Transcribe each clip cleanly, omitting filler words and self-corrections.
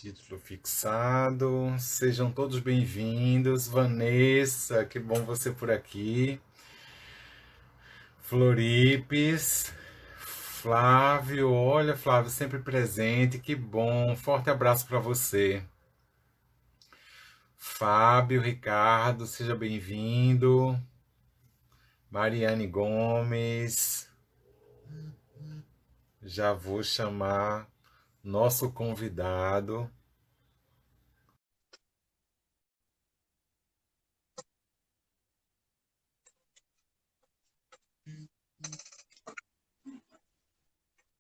Título fixado. Sejam todos bem-vindos. Vanessa, que bom você por aqui. Floripes. Flávio, olha, Flávio sempre presente. Que bom. Forte abraço para você. Fábio, Ricardo, seja bem-vindo. Mariane Gomes. Já vou chamar nosso convidado.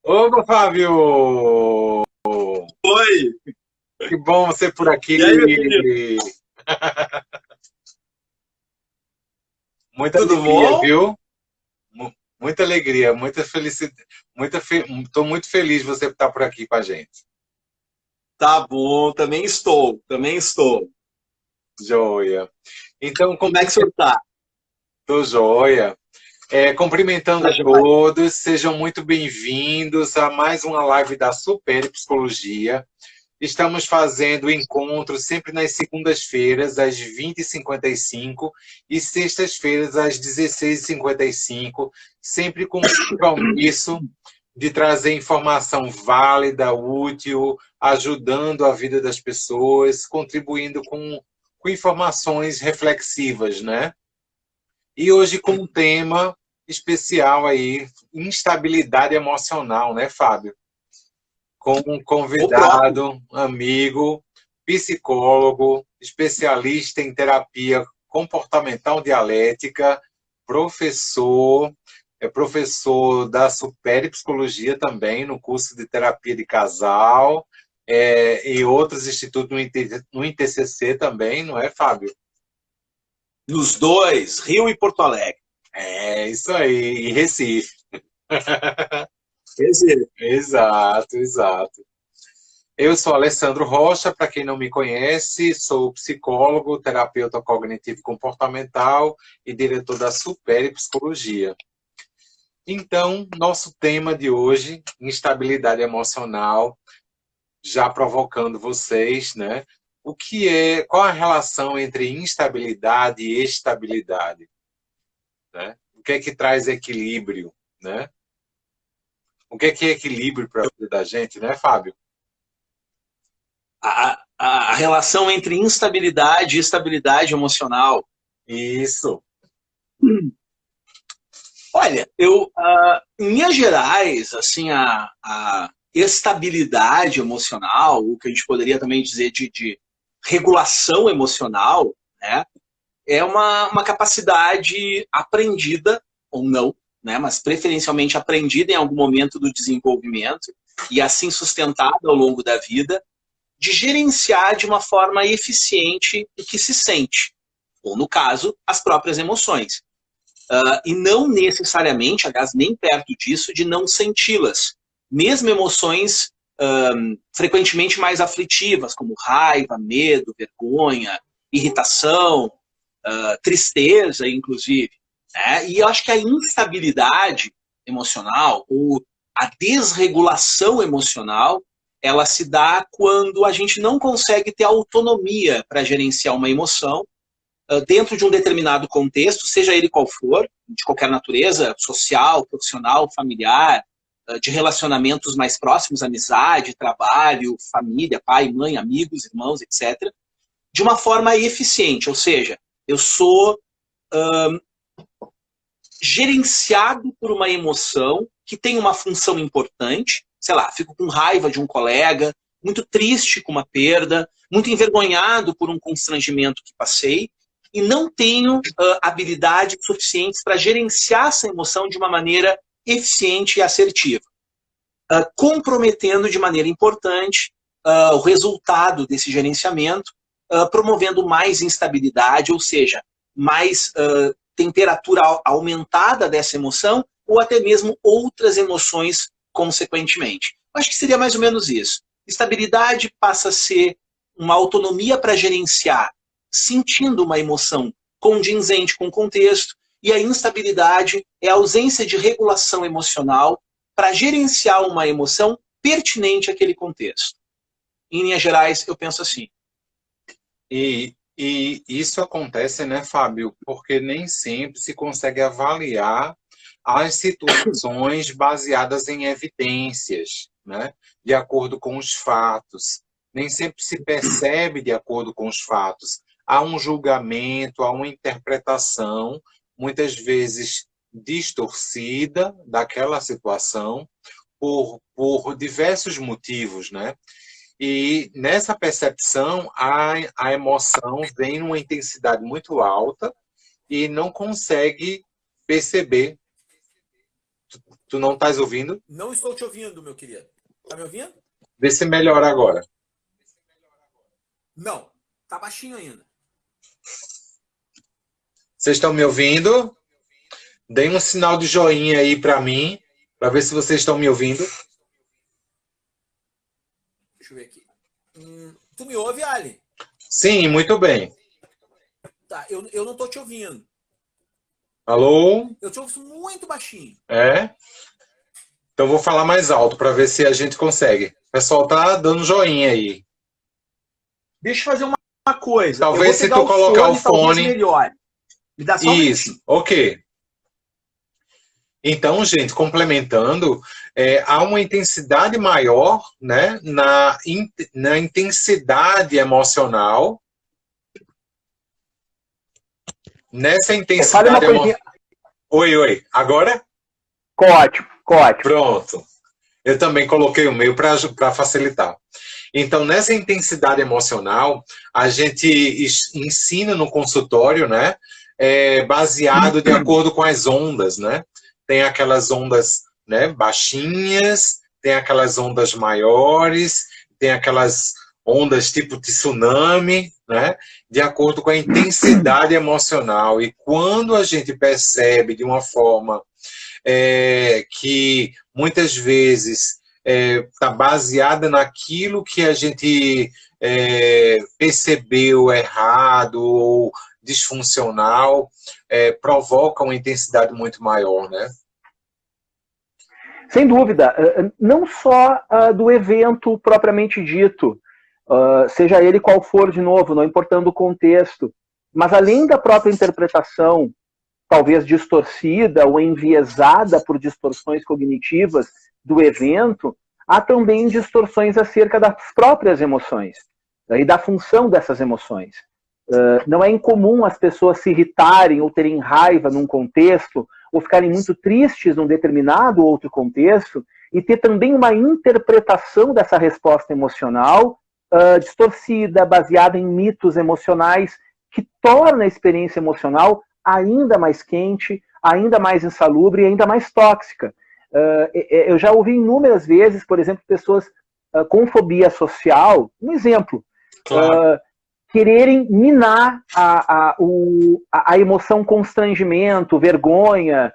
Opa, Fábio! Oi! Que bom você por aqui. E aí, meu querido? Muita Tudo alegria, bom? viu? Muita alegria, muita felicidade. Estou muito feliz de você estar por aqui com a gente. Tá bom, também estou. Joia. Então, Como é que o senhor tá? cumprimentou, joia. Cumprimentando Tá a joia? todos, sejam muito bem-vindos a mais uma live da Super Psicologia. Estamos fazendo encontro sempre nas segundas-feiras, às 20h55, e sextas-feiras, às 16h55, sempre com o compromisso de trazer informação válida, útil, ajudando a vida das pessoas, contribuindo com informações reflexivas, né? E hoje com um tema especial aí, instabilidade emocional, né, Fábio? Com um O próprio. convidado, amigo, psicólogo, especialista em terapia comportamental dialética, professor, é professor da Super Psicologia também, no curso de terapia de casal, e outros institutos no ITCC também, não é, Fábio? Nos dois, Rio e Porto Alegre. É isso aí, em Recife. Esse, Exato, exato. Eu sou Alessandro Rocha, para quem não me conhece, sou psicólogo, terapeuta cognitivo comportamental e diretor da Super Psicologia. Então, nosso tema de hoje, instabilidade emocional, já provocando vocês, né? Qual a relação entre instabilidade e estabilidade, né? O que é que traz equilíbrio, né? O que é equilíbrio para a vida da gente, né, Fábio? a relação entre instabilidade e estabilidade emocional. Isso. Olha, em linhas gerais, assim, a estabilidade emocional, o que a gente poderia também dizer de regulação emocional, né? É uma capacidade aprendida, ou não, né, mas preferencialmente aprendida em algum momento do desenvolvimento e assim sustentada ao longo da vida, de gerenciar de uma forma eficiente o que se sente, ou no caso, as próprias emoções. E não necessariamente, aliás, nem perto disso, de não senti-las. Mesmo emoções frequentemente mais aflitivas, como raiva, medo, vergonha, irritação, tristeza, inclusive. Né? E eu acho que a instabilidade emocional, ou a desregulação emocional, ela se dá quando a gente não consegue ter autonomia para gerenciar uma emoção dentro de um determinado contexto, seja ele qual for, de qualquer natureza, social, profissional, familiar, de relacionamentos mais próximos, amizade, trabalho, família, pai, mãe, amigos, irmãos, etc., de uma forma eficiente, ou seja, eu sou gerenciado por uma emoção que tem uma função importante, sei lá, fico com raiva de um colega, muito triste com uma perda, muito envergonhado por um constrangimento que passei, e não tenho habilidades suficientes para gerenciar essa emoção de uma maneira eficiente e assertiva, comprometendo de maneira importante o resultado desse gerenciamento, promovendo mais instabilidade, ou seja, mais temperatura aumentada dessa emoção, ou até mesmo outras emoções consequentemente. Acho que seria mais ou menos isso. Estabilidade passa a ser uma autonomia para gerenciar, sentindo uma emoção condizente com o contexto, e a instabilidade é a ausência de regulação emocional para gerenciar uma emoção pertinente àquele contexto. em linhas gerais, eu penso assim. E isso acontece, né, Fábio, porque nem sempre se consegue avaliar as situações baseadas em evidências, né, de acordo com os fatos. Nem sempre se percebe de acordo com os fatos. Há um julgamento, há uma interpretação, muitas vezes distorcida daquela situação por diversos motivos, né? E nessa percepção, a emoção vem numa intensidade muito alta e não consegue perceber. Tu não estás ouvindo? Não estou te ouvindo, meu querido. Tá me ouvindo? Vê se melhora agora. Não, tá baixinho ainda. Vocês estão me ouvindo? Deem um sinal de joinha aí para mim, para ver se vocês estão me ouvindo. Deixa eu ver aqui. Tu me ouve, Ali? Sim, muito bem. Tá, eu não tô te ouvindo. Alô? Eu te ouço muito baixinho. É? Então vou falar mais alto para ver se a gente consegue. O pessoal tá dando joinha aí. Deixa eu fazer uma coisa. Talvez se tu colocar o fone... melhor. Me dá só um Isso, ok. Então, gente, complementando, há uma intensidade maior, né, na intensidade emocional. Nessa intensidade emocional... Oi, agora? Ótimo. Pronto. Eu também coloquei o meu para facilitar. Então, nessa intensidade emocional, a gente ensina no consultório, né, baseado de acordo com as ondas, né? Tem aquelas ondas, né, baixinhas, tem aquelas ondas maiores, tem aquelas ondas tipo tsunami, né, de acordo com a intensidade emocional. E quando a gente percebe de uma forma que muitas vezes está baseada naquilo que a gente percebeu errado ou disfuncional, provoca uma intensidade muito maior, né? Sem dúvida, não só do evento propriamente dito, seja ele qual for, de novo, não importando o contexto, mas além da própria interpretação, talvez distorcida ou enviesada por distorções cognitivas do evento, há também distorções acerca das próprias emoções e da função dessas emoções. Não é incomum as pessoas se irritarem ou terem raiva num contexto ou ficarem muito tristes num determinado outro contexto e ter também uma interpretação dessa resposta emocional distorcida, baseada em mitos emocionais, que torna a experiência emocional ainda mais quente, ainda mais insalubre e ainda mais tóxica. Eu já ouvi inúmeras vezes, por exemplo, pessoas com fobia social, um exemplo, Claro. Quererem minar a emoção constrangimento, vergonha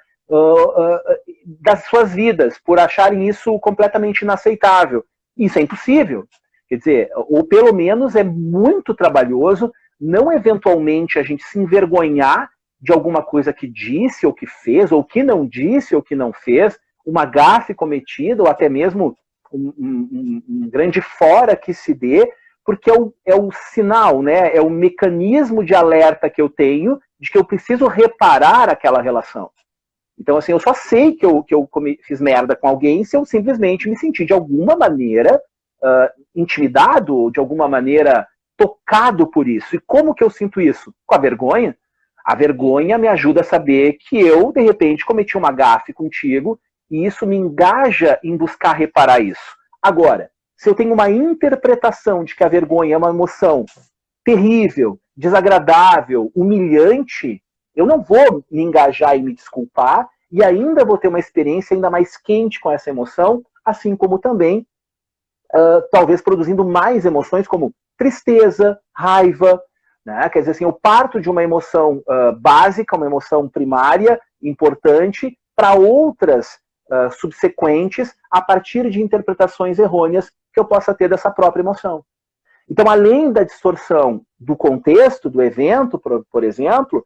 das suas vidas, por acharem isso completamente inaceitável. Isso é impossível. Quer dizer, ou pelo menos é muito trabalhoso, não eventualmente a gente se envergonhar de alguma coisa que disse ou que fez, ou que não disse ou que não fez, uma gafe cometida, ou até mesmo um grande fora que se dê, porque é o sinal, né? É o mecanismo de alerta que eu tenho de que eu preciso reparar aquela relação. Então, assim, eu só sei que eu fiz merda com alguém se eu simplesmente me sentir de alguma maneira intimidado, ou de alguma maneira tocado por isso. E como que eu sinto isso? Com a vergonha. A vergonha me ajuda a saber que eu, de repente, cometi uma gafe contigo e isso me engaja em buscar reparar isso. Agora, se eu tenho uma interpretação de que a vergonha é uma emoção terrível, desagradável, humilhante, eu não vou me engajar e me desculpar e ainda vou ter uma experiência ainda mais quente com essa emoção, assim como também, talvez produzindo mais emoções como tristeza, raiva, né? Quer dizer assim, eu parto de uma emoção básica, uma emoção primária, importante, para outras subsequentes, a partir de interpretações errôneas que eu possa ter dessa própria emoção. Então, além da distorção do contexto do evento, por exemplo,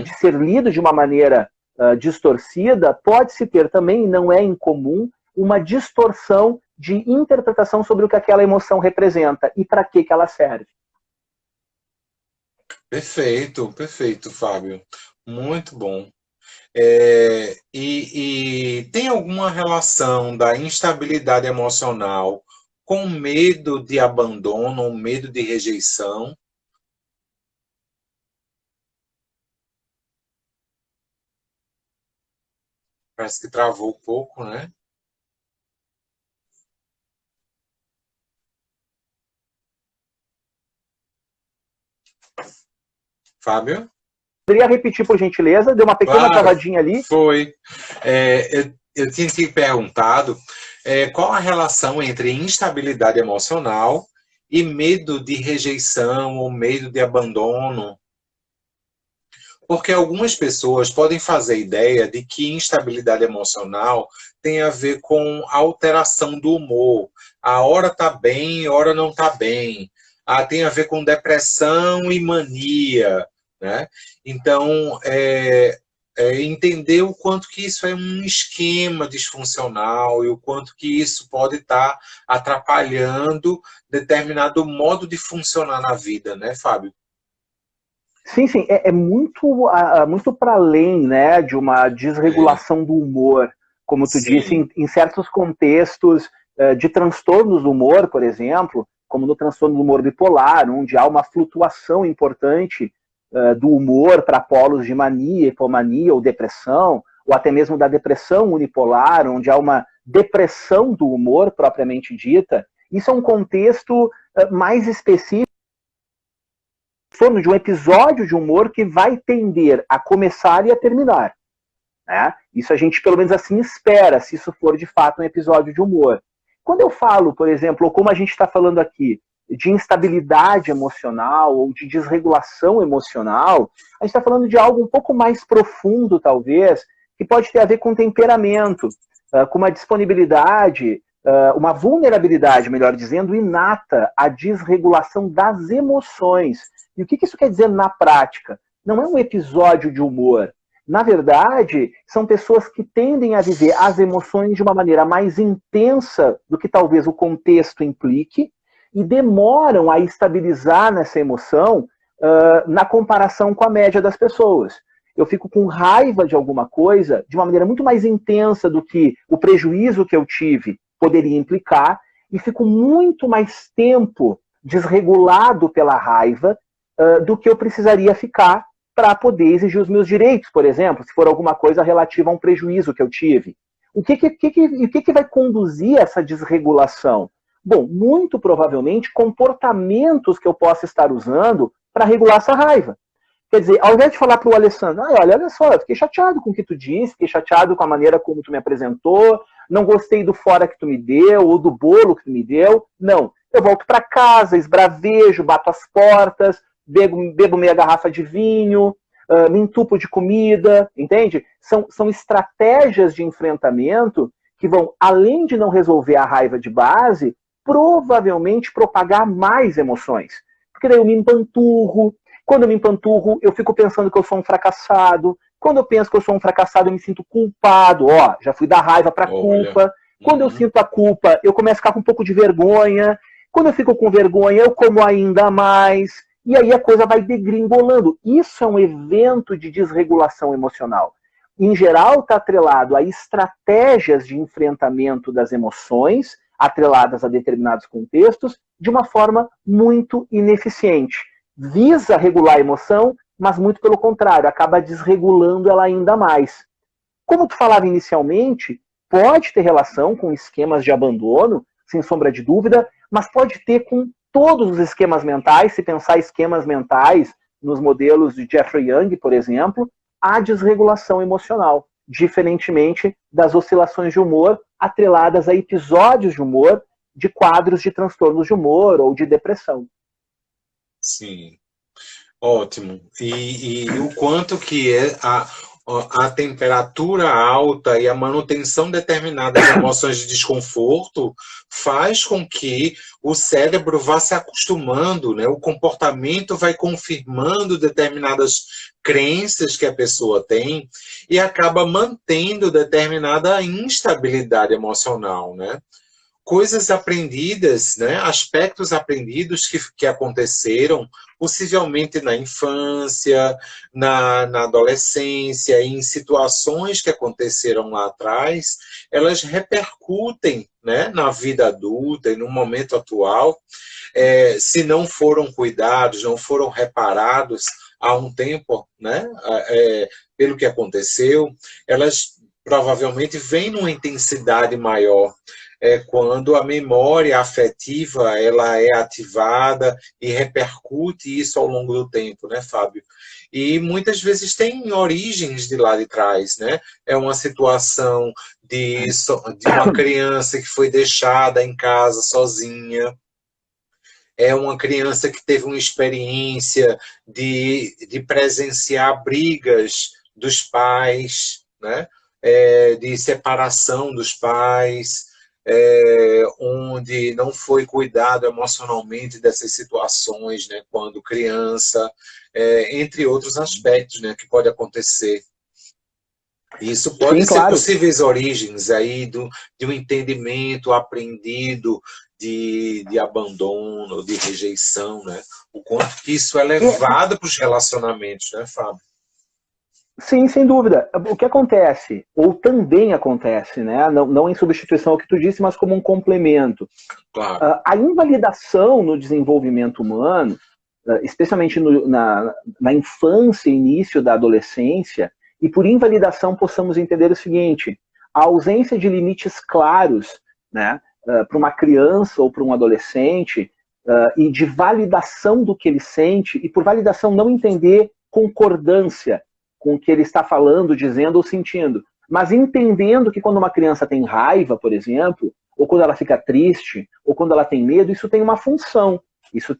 de ser lido de uma maneira distorcida, pode-se ter também, e não é incomum, uma distorção de interpretação sobre o que aquela emoção representa e para que ela serve. Perfeito, perfeito, Fábio. Muito bom. E tem alguma relação da instabilidade emocional com medo de abandono ou medo de rejeição? Parece que travou um pouco, né? Fábio? Poderia repetir, por gentileza? Deu uma pequena travadinha ali. Foi. Eu tinha te perguntado qual a relação entre instabilidade emocional e medo de rejeição ou medo de abandono. Porque algumas pessoas podem fazer ideia de que instabilidade emocional tem a ver com alteração do humor. A hora está bem, a hora não está bem. Tem a ver com depressão e mania, né? Então, entender o quanto que isso é um esquema disfuncional e o quanto que isso pode estar atrapalhando determinado modo de funcionar na vida, né, Fábio? Sim, sim, é muito para além, né, de uma desregulação do humor, como tu disse, em certos contextos de transtornos do humor, por exemplo, como no transtorno do humor bipolar, onde há uma flutuação importante do humor para polos de mania, hipomania ou depressão, ou até mesmo da depressão unipolar, onde há uma depressão do humor propriamente dita. Isso é um contexto mais específico de um episódio de humor que vai tender a começar e a terminar. Né? Isso a gente, pelo menos assim, espera, se isso for de fato um episódio de humor. Quando eu falo, por exemplo, ou como a gente está falando aqui, de instabilidade emocional ou de desregulação emocional, a gente está falando de algo um pouco mais profundo, talvez, que pode ter a ver com temperamento, com uma disponibilidade, uma vulnerabilidade, melhor dizendo, inata à desregulação das emoções. E o que isso quer dizer na prática? Não é um episódio de humor. Na verdade, são pessoas que tendem a viver as emoções de uma maneira mais intensa do que talvez o contexto implique e demoram a estabilizar nessa emoção na comparação com a média das pessoas. Eu fico com raiva de alguma coisa de uma maneira muito mais intensa do que o prejuízo que eu tive poderia implicar e fico muito mais tempo desregulado pela raiva do que eu precisaria ficar para poder exigir os meus direitos, por exemplo, se for alguma coisa relativa a um prejuízo que eu tive. O que vai conduzir essa desregulação? Bom, muito provavelmente comportamentos que eu possa estar usando para regular essa raiva. Quer dizer, ao invés de falar para o Alessandro, olha só, eu fiquei chateado com o que tu disse, fiquei chateado com a maneira como tu me apresentou, não gostei do fora que tu me deu, ou do bolo que tu me deu. Não, eu volto para casa, esbravejo, bato as portas, bebo meia garrafa de vinho, me entupo de comida, entende? São estratégias de enfrentamento que vão, além de não resolver a raiva de base, provavelmente propagar mais emoções. Porque daí eu me empanturro, quando eu me empanturro, eu fico pensando que eu sou um fracassado, quando eu penso que eu sou um fracassado, eu me sinto culpado, já fui da raiva para culpa, quando eu sinto a culpa, eu começo a ficar com um pouco de vergonha, quando eu fico com vergonha, eu como ainda mais, e aí a coisa vai degringolando. Isso é um evento de desregulação emocional. Em geral, está atrelado a estratégias de enfrentamento das emoções, atreladas a determinados contextos, de uma forma muito ineficiente. Visa regular a emoção, mas muito pelo contrário, acaba desregulando ela ainda mais. Como tu falava inicialmente, pode ter relação com esquemas de abandono, sem sombra de dúvida, mas pode ter com todos os esquemas mentais, se pensar esquemas mentais nos modelos de Jeffrey Young, por exemplo, há desregulação emocional, diferentemente das oscilações de humor atreladas a episódios de humor, de quadros de transtornos de humor ou de depressão. Sim, ótimo. E o quanto que a temperatura alta e a manutenção determinada de emoções de desconforto faz com que o cérebro vá se acostumando, né? O comportamento vai confirmando determinadas crenças que a pessoa tem e acaba mantendo determinada instabilidade emocional, né? coisas aprendidas, né, aspectos aprendidos que aconteceram, possivelmente na infância, na adolescência, em situações que aconteceram lá atrás, elas repercutem, né, na vida adulta e no momento atual. Se não foram cuidados, não foram reparados há um tempo, né, pelo que aconteceu, elas provavelmente vêm numa intensidade maior. Quando a memória afetiva ela é ativada e repercute isso ao longo do tempo, né, Fábio? E muitas vezes tem origens de lá de trás, né? É uma situação de uma criança que foi deixada em casa sozinha, é uma criança que teve uma experiência de presenciar brigas dos pais, né? De separação dos pais, onde não foi cuidado emocionalmente dessas situações, né, quando criança, entre outros aspectos, né, que pode acontecer. Isso pode ser possíveis origens aí de um entendimento aprendido de abandono, de rejeição, né? O quanto que isso é levado para os relacionamentos, né, Fábio? Sim, sem dúvida. O que acontece, ou também acontece, né? Não em substituição ao que tu disse, mas como um complemento. Claro. A invalidação no desenvolvimento humano, especialmente na infância e início da adolescência, e por invalidação possamos entender o seguinte: a ausência de limites claros, né, para uma criança ou para um adolescente, e de validação do que ele sente, e por validação não entender concordância com o que ele está falando, dizendo ou sentindo, mas entendendo que quando uma criança tem raiva, por exemplo, ou quando ela fica triste, ou quando ela tem medo, isso tem uma função, isso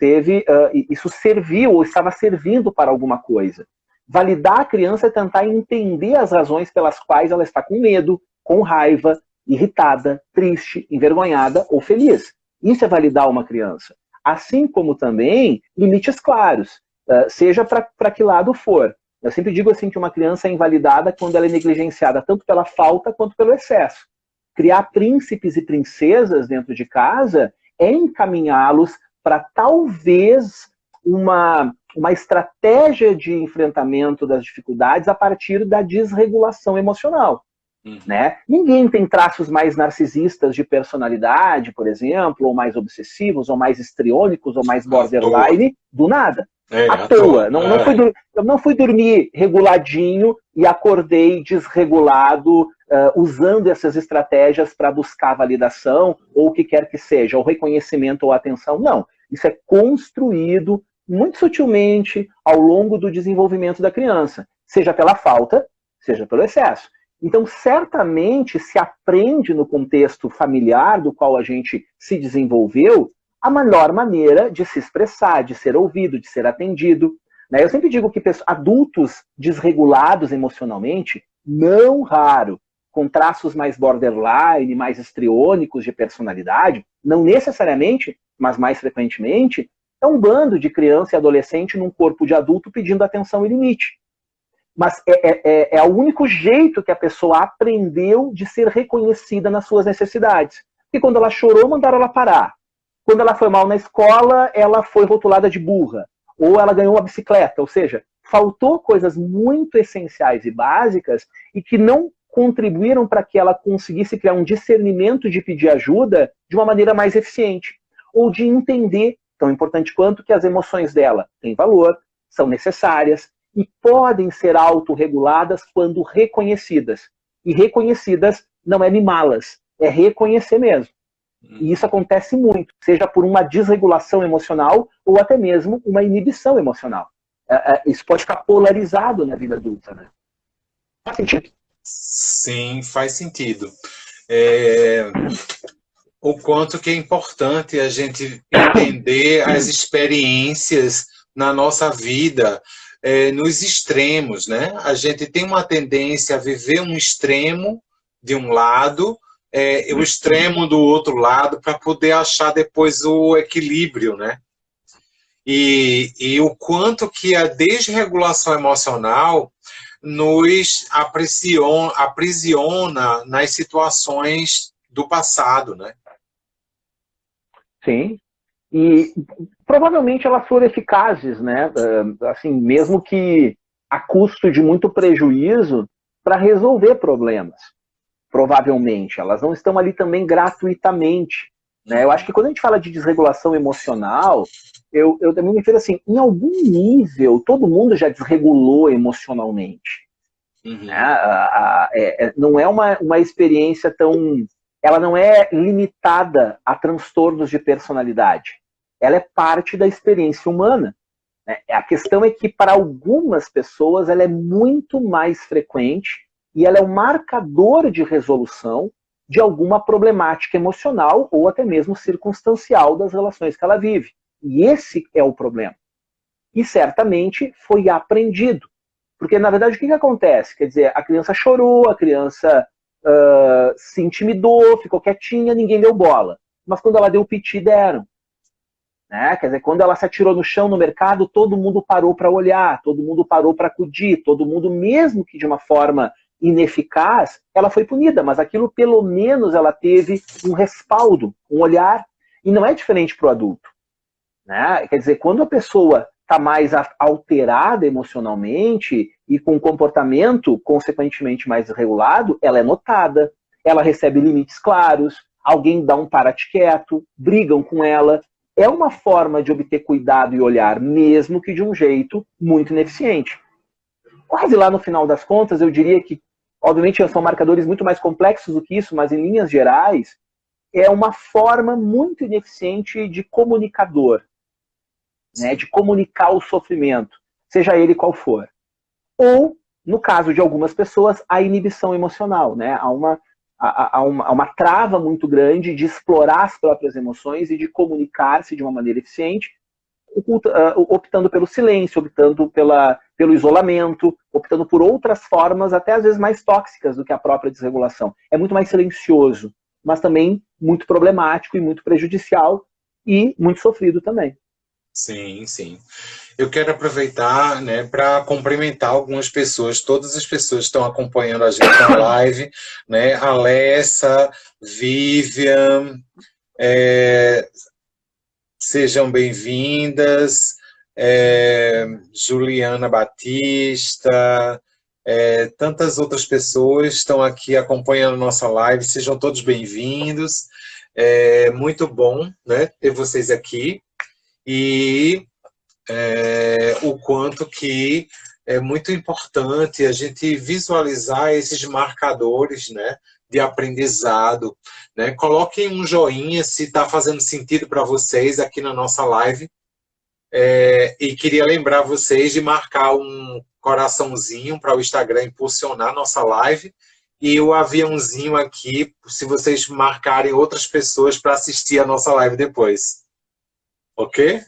serviu ou estava servindo para alguma coisa. Validar a criança é tentar entender as razões pelas quais ela está com medo, com raiva, irritada, triste, envergonhada ou feliz. Isso é validar uma criança. Assim como também limites claros, seja para que lado for. Eu sempre digo assim que uma criança é invalidada quando ela é negligenciada tanto pela falta quanto pelo excesso. Criar príncipes e princesas dentro de casa é encaminhá-los para talvez uma estratégia de enfrentamento das dificuldades a partir da desregulação emocional. Né? Ninguém tem traços mais narcisistas de personalidade, por exemplo, ou mais obsessivos, ou mais histriônicos, ou mais borderline, do nada. À toa. Eu não fui dormir reguladinho e acordei desregulado, usando essas estratégias para buscar validação, ou o que quer que seja, ou reconhecimento ou atenção. Não. Isso é construído muito sutilmente ao longo do desenvolvimento da criança, seja pela falta, seja pelo excesso. Então, certamente se aprende no contexto familiar do qual a gente se desenvolveu a melhor maneira de se expressar, de ser ouvido, de ser atendido. Eu sempre digo que adultos desregulados emocionalmente, não raro, com traços mais borderline, mais histriônicos de personalidade, não necessariamente, mas mais frequentemente, é um bando de criança e adolescente num corpo de adulto pedindo atenção e limite. Mas é o único jeito que a pessoa aprendeu de ser reconhecida nas suas necessidades. Porque quando ela chorou, mandaram ela parar. Quando ela foi mal na escola, ela foi rotulada de burra. Ou ela ganhou uma bicicleta. Ou seja, faltou coisas muito essenciais e básicas e que não contribuíram para que ela conseguisse criar um discernimento de pedir ajuda de uma maneira mais eficiente. Ou de entender, tão importante quanto, que as emoções dela têm valor, são necessárias e podem ser autorreguladas quando reconhecidas. E reconhecidas não é mimá-las, é reconhecer mesmo. E isso acontece muito, seja por uma desregulação emocional ou até mesmo uma inibição emocional. Isso pode ficar polarizado na vida adulta, né? Faz sentido? Sim, faz sentido. O quanto que é importante a gente entender as experiências na nossa vida, nos extremos, né? A gente tem uma tendência a viver um extremo de um lado, o extremo do outro lado, para poder achar depois o equilíbrio, né? E o quanto que a desregulação emocional nos aprisiona nas situações do passado, né? Sim. E provavelmente elas foram eficazes, né? Assim, mesmo que a custo de muito prejuízo para resolver problemas. Provavelmente. Elas não estão ali também gratuitamente. Né? Eu acho que quando a gente fala de desregulação emocional, eu também me refiro assim, em algum nível, todo mundo já desregulou emocionalmente. Uhum. Né? Não é uma experiência tão... Ela não é limitada a transtornos de personalidade. Ela é parte da experiência humana. Né? A questão é que, para algumas pessoas, ela é muito mais frequente e ela é um marcador de resolução de alguma problemática emocional ou até mesmo circunstancial das relações que ela vive. E esse é o problema. E certamente foi aprendido. Porque, na verdade, o que acontece? Quer dizer, a criança chorou, a criança se intimidou, ficou quietinha, ninguém deu bola. Mas quando ela deu o piti, deram. Né? Quer dizer, quando ela se atirou no chão no mercado, todo mundo parou para olhar, todo mundo parou para acudir, todo mundo, mesmo que de uma forma ineficaz, ela foi punida, mas aquilo pelo menos ela teve um respaldo, um olhar, e não é diferente para o adulto. Né? Quer dizer, quando a pessoa está mais alterada emocionalmente e com um comportamento consequentemente mais regulado, ela é notada, ela recebe limites claros, alguém dá um para-te quieto, brigam com ela. É uma forma de obter cuidado e olhar, mesmo que de um jeito muito ineficiente. Quase lá no final das contas, eu diria que, obviamente, são marcadores muito mais complexos do que isso, mas em linhas gerais, é uma forma muito ineficiente de comunicador, né, de comunicar o sofrimento, seja ele qual for. Ou, no caso de algumas pessoas, a inibição emocional. Né? Há uma trava muito grande de explorar as próprias emoções e de comunicar-se de uma maneira eficiente, optando pelo silêncio, optando pelo isolamento, optando por outras formas, até às vezes mais tóxicas do que a própria desregulação. É muito mais silencioso, mas também muito problemático e muito prejudicial e muito sofrido também. Sim, sim. Eu quero aproveitar, né, para cumprimentar algumas pessoas, todas as pessoas que estão acompanhando a gente na live, né, Alessa, Vivian, sejam bem-vindas, Juliana Batista, tantas outras pessoas estão aqui acompanhando nossa live, sejam todos bem-vindos, muito bom, né, ter vocês aqui. E o quanto que é muito importante a gente visualizar esses marcadores, né, de aprendizado. Né? Coloquem um joinha se está fazendo sentido para vocês aqui na nossa live. E queria lembrar vocês de marcar um coraçãozinho para o Instagram impulsionar nossa live e o aviãozinho aqui, se vocês marcarem outras pessoas para assistir a nossa live depois. Ok?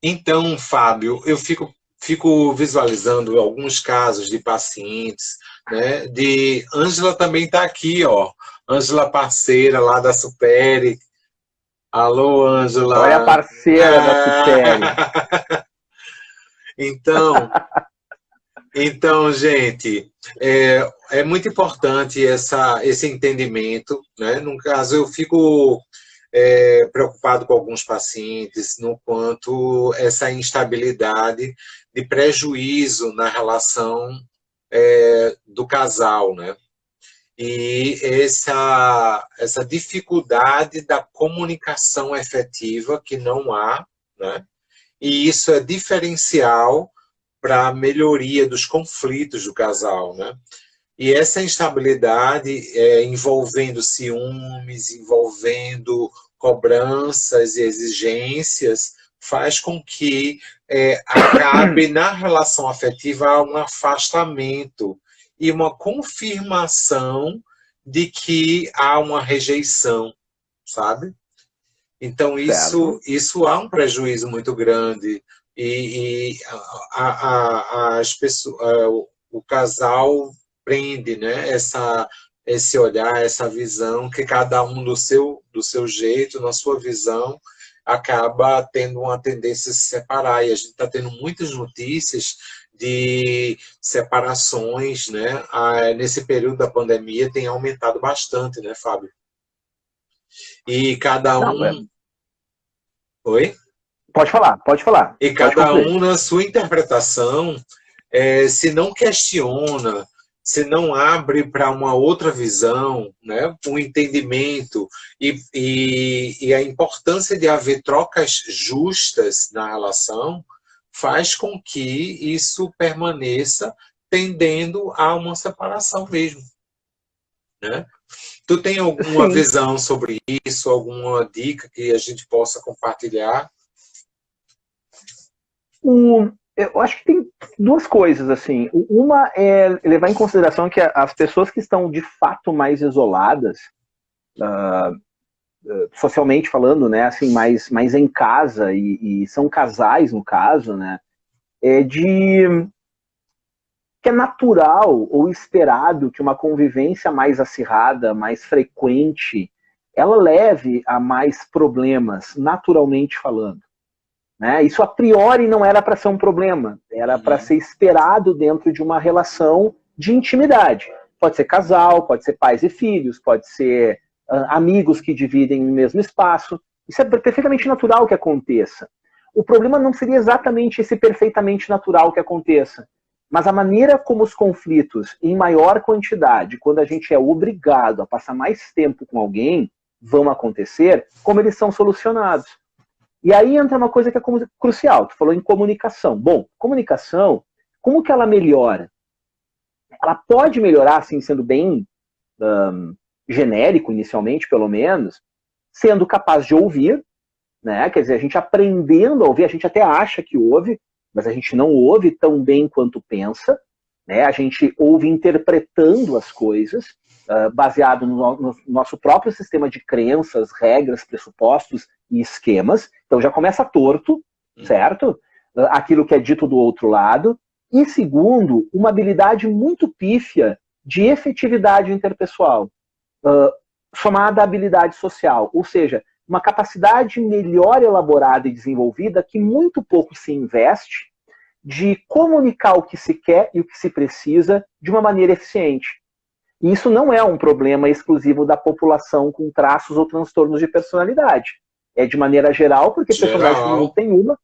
Então, Fábio, eu fico visualizando alguns casos de pacientes, né? De Ângela também está aqui, ó. Ângela, parceira lá da Supere. Alô, Ângela. Olha a parceira da Supere. Então, gente, é muito importante esse entendimento, né? No caso, eu fico preocupado com alguns pacientes no quanto essa instabilidade de prejuízo na relação do casal, né? E essa dificuldade da comunicação efetiva que não há, né? E isso é diferencial para a melhoria dos conflitos do casal, né? E essa instabilidade envolvendo ciúmes, envolvendo cobranças e exigências, faz com que acabe na relação afetiva um afastamento e uma confirmação de que há uma rejeição, sabe? Então, isso há um prejuízo muito grande e as pessoas, o casal prende, né, esse olhar, essa visão, que cada um do seu jeito, na sua visão, acaba tendo uma tendência a se separar. E a gente está tendo muitas notícias de separações, né? Nesse período da pandemia tem aumentado bastante, né, Fábio? E cada Não, um... Oi? Pode falar, pode falar. E Pode cada concluir. um, na sua interpretação, se não questiona, se não abre para uma outra visão, né, um entendimento e a importância de haver trocas justas na relação, faz com que isso permaneça tendendo a uma separação mesmo, né? Tu tem alguma Sim. visão sobre isso, alguma dica que a gente possa compartilhar? Eu acho que tem duas coisas, assim. Uma é levar em consideração que as pessoas que estão de fato mais isoladas, socialmente falando, né, assim, mais em casa, e são casais, no caso, né, que é natural ou esperado que uma convivência mais acirrada, mais frequente, ela leve a mais problemas, naturalmente falando. Né? Isso a priori não era para ser um problema, era para ser esperado dentro de uma relação de intimidade. Pode ser casal, pode ser pais e filhos, pode ser amigos que dividem o mesmo espaço. Isso é perfeitamente natural que aconteça. O problema não seria exatamente esse perfeitamente natural que aconteça, mas a maneira como os conflitos, em maior quantidade, quando a gente é obrigado a passar mais tempo com alguém, vão acontecer, como eles são solucionados. E aí entra uma coisa que é crucial. Tu falou em comunicação. Bom, comunicação, como que ela melhora? Ela pode melhorar, assim, sendo bem genérico, inicialmente, pelo menos, sendo capaz de ouvir, né? Quer dizer, a gente aprendendo a ouvir, a gente até acha que ouve, mas a gente não ouve tão bem quanto pensa, né? A gente ouve interpretando as coisas, baseado no nosso próprio sistema de crenças, regras, pressupostos e esquemas. Então já começa torto, certo? Aquilo que é dito do outro lado. E segundo, uma habilidade muito pífia de efetividade interpessoal, chamada habilidade social. Ou seja, uma capacidade melhor elaborada e desenvolvida que muito pouco se investe de comunicar o que se quer e o que se precisa de uma maneira eficiente. E isso não é um problema exclusivo da população com traços ou transtornos de personalidade. É de maneira geral, porque personalidade todo mundo tem uma.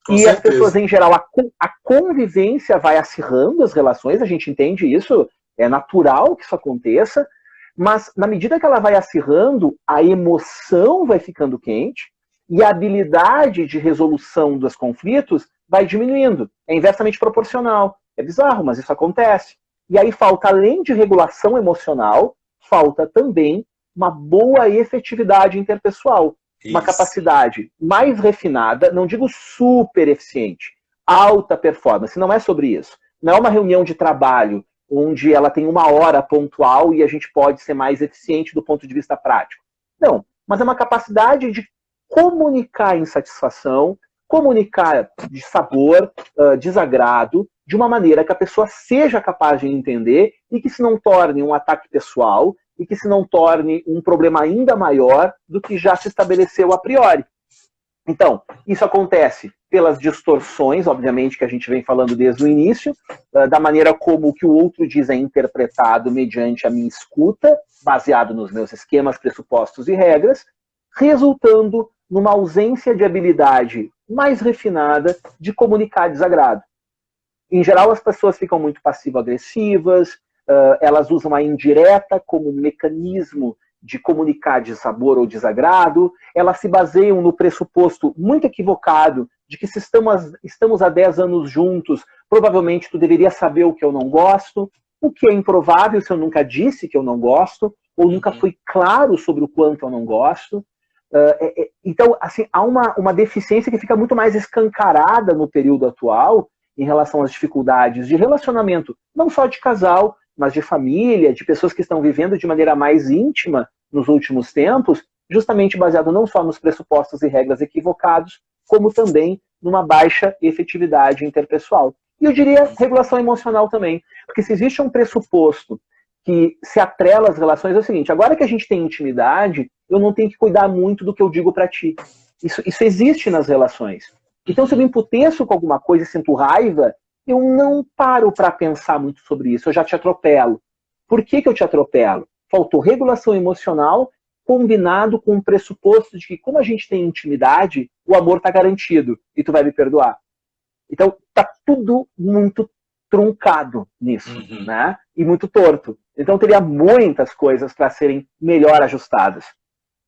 Com e certeza. As pessoas, em geral, a convivência vai acirrando as relações, a gente entende isso, é natural que isso aconteça, mas na medida que ela vai acirrando, a emoção vai ficando quente e a habilidade de resolução dos conflitos vai diminuindo. É inversamente proporcional. É bizarro, mas isso acontece. E aí falta, além de regulação emocional, falta também uma boa efetividade interpessoal. Isso. Uma capacidade mais refinada, não digo super eficiente, alta performance. Não é sobre isso. Não é uma reunião de trabalho onde ela tem uma hora pontual e a gente pode ser mais eficiente do ponto de vista prático. Não, mas é uma capacidade de comunicar insatisfação, comunicar de sabor, desagrado, de uma maneira que a pessoa seja capaz de entender e que se não torne um ataque pessoal e que se não torne um problema ainda maior do que já se estabeleceu a priori. Então, isso acontece pelas distorções, obviamente, que a gente vem falando desde o início, da maneira como o que o outro diz é interpretado mediante a minha escuta, baseado nos meus esquemas, pressupostos e regras, resultando numa ausência de habilidade mais refinada de comunicar desagrado. Em geral, as pessoas ficam muito passivo-agressivas, elas usam a indireta como mecanismo de comunicar dissabor ou desagrado, elas se baseiam no pressuposto muito equivocado de que se estamos há 10 anos juntos, provavelmente tu deveria saber o que eu não gosto, o que é improvável se eu nunca disse que eu não gosto, ou nunca fui claro sobre o quanto eu não gosto. Então, assim, há uma deficiência que fica muito mais escancarada no período atual em relação às dificuldades de relacionamento, não só de casal, mas de família, de pessoas que estão vivendo de maneira mais íntima nos últimos tempos, justamente baseado não só nos pressupostos e regras equivocados, como também numa baixa efetividade interpessoal. E eu diria regulação emocional também, porque se existe um pressuposto que se atrela às relações, é o seguinte: agora que a gente tem intimidade, eu não tenho que cuidar muito do que eu digo para ti. Isso existe nas relações. Então, se eu me emputeço com alguma coisa e sinto raiva, eu não paro para pensar muito sobre isso, eu já te atropelo. Por que eu te atropelo? Faltou regulação emocional combinado com o pressuposto de que, como a gente tem intimidade, o amor está garantido e tu vai me perdoar. Então, tá tudo muito truncado nisso, né? E muito torto. Então, teria muitas coisas para serem melhor ajustadas.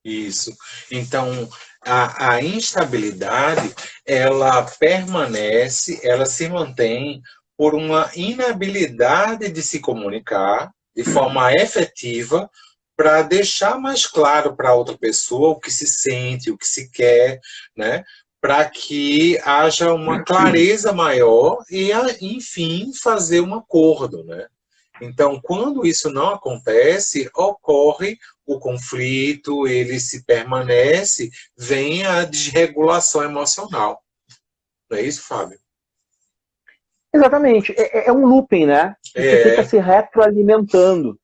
Isso. Então, a instabilidade, ela permanece, ela se mantém por uma inabilidade de se comunicar de forma efetiva para deixar mais claro para outra pessoa o que se sente, o que se quer, né? Para que haja uma clareza maior e, enfim, fazer um acordo, né? Então, quando isso não acontece, ocorre o conflito, ele se permanece, vem a desregulação emocional. Não é isso, Fábio? Exatamente. É um looping, né? Que fica se retroalimentando,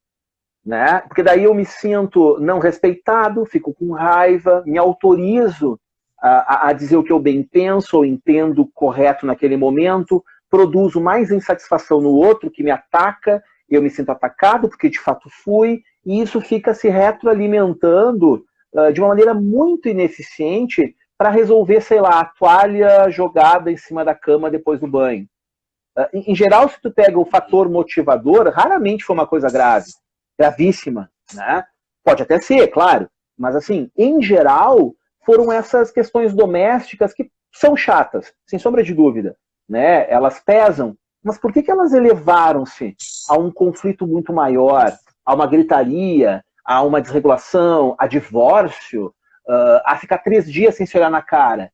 né? Porque daí eu me sinto não respeitado, fico com raiva, me autorizo a dizer o que eu bem penso ou entendo correto naquele momento, produzo mais insatisfação no outro que me ataca, eu me sinto atacado porque de fato fui, e isso fica se retroalimentando de uma maneira muito ineficiente para resolver, sei lá, a toalha jogada em cima da cama depois do banho. Em geral, se tu pega o fator motivador, raramente foi uma coisa grave, gravíssima, né? Pode até ser, claro, mas assim, em geral, foram essas questões domésticas que são chatas, sem sombra de dúvida, né? Elas pesam, mas por que elas elevaram-se a um conflito muito maior, a uma gritaria, a uma desregulação, a divórcio, a ficar 3 dias sem se olhar na cara?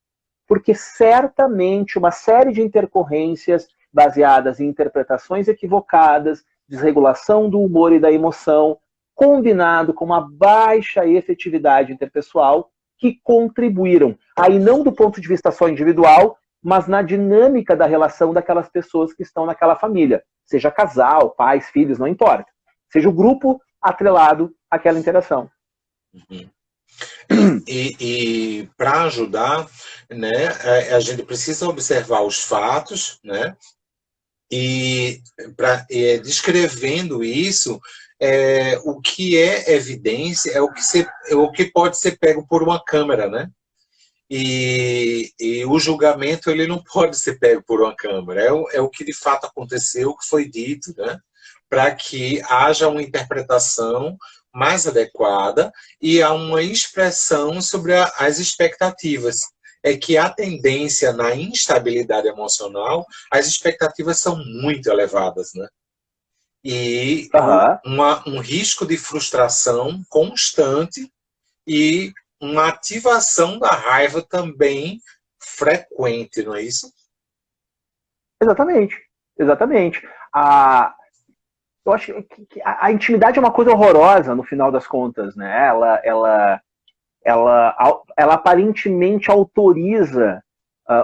Porque certamente uma série de intercorrências baseadas em interpretações equivocadas, desregulação do humor e da emoção, combinado com uma baixa efetividade interpessoal, que contribuíram, aí não do ponto de vista só individual, mas na dinâmica da relação daquelas pessoas que estão naquela família. Seja casal, pais, filhos, não importa. Seja o grupo atrelado àquela interação. E para ajudar, né, a gente precisa observar os fatos, né, e descrevendo isso, o que é evidência é o que pode ser pego por uma câmera, né? E o julgamento ele não pode ser pego por uma câmera, é o que de fato aconteceu, o que foi dito, né? Para que haja uma interpretação mais adequada e há uma expressão sobre as expectativas. É que a tendência na instabilidade emocional, as expectativas são muito elevadas, né? E um risco de frustração constante e uma ativação da raiva também frequente, não é isso? Exatamente, exatamente. Eu acho que a intimidade é uma coisa horrorosa no final das contas, né? Ela aparentemente autoriza